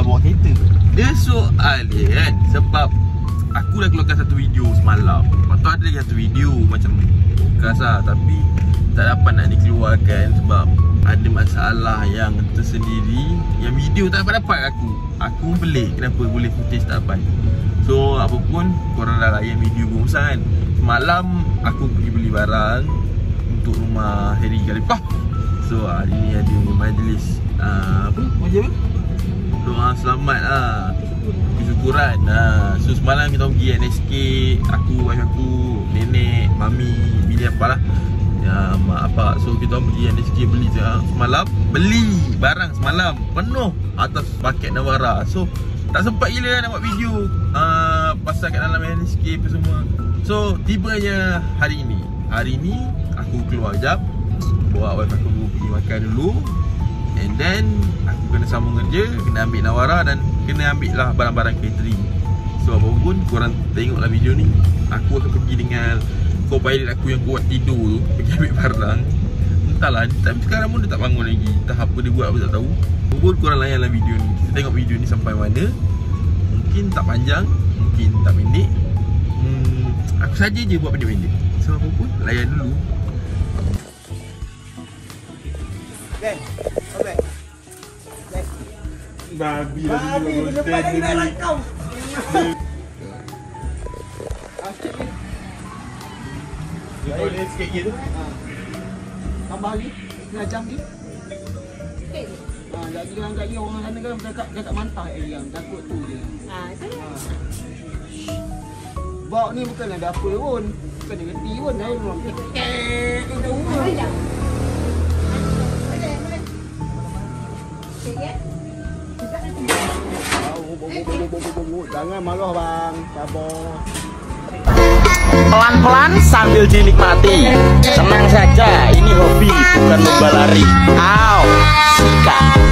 bawa kereta. Dia soal dia kan, sebab aku dah keluarkan satu video semalam. Lepas tu ada lagi satu video macam podcast lah, tapi tak dapat nak dikeluarkan sebab ada masalah yang tersendiri. Yang video tak dapat Aku pelik kenapa boleh footage tak dapat. So apa pun, korang dah layan video Gongsan kan. Semalam aku pergi beli barang untuk rumah Harry Khalifah. So hari ni ada majlis majlis apa? Doa selamat lah, kesyukuran. So semalam kita pergi NSK. Aku, wife aku, nenek, mami, bini apa lah, mak apa. So kita pergi NSK beli semalam. Beli barang semalam penuh atas paket Navara. So tak sempat gila nak buat video pasal kat dalam NSK apa semua. So tibanya hari ni aku keluar jap, bawa wife aku pergi makan dulu. And then aku kena sambung kerja, kena ambil Navara dan kena ambil lah barang-barang catering. So apapun, korang tengoklah video ni. Aku akan pergi dengan co-pilot aku yang kuat tidur tu, pergi ambil barang. Entahlah, tapi sekarang pun dia tak bangun lagi. Entah apa dia buat, aku tak tahu. Apapun, korang layanlah video ni. Kita tengok video ni sampai mana. Mungkin tak panjang, mungkin tak pendek. Aku saja je buat pendek-pendek. So apapun, layan dulu. Babi benda paling nak langkau. Dia boleh sikit gitu. Tambah lagi, setengah jam ni. Sikit je. Lagi orang sana kan dekat mantah yang takut tu je. Bawa ni bukan ada apa pun. Bukan ada reti pun. Dah orang kek tu rumah. Jangan marah bang, sabar. Pelan-pelan sambil dinikmati. Senang saja, ini hobi bukan lomba lari. Au, sikat.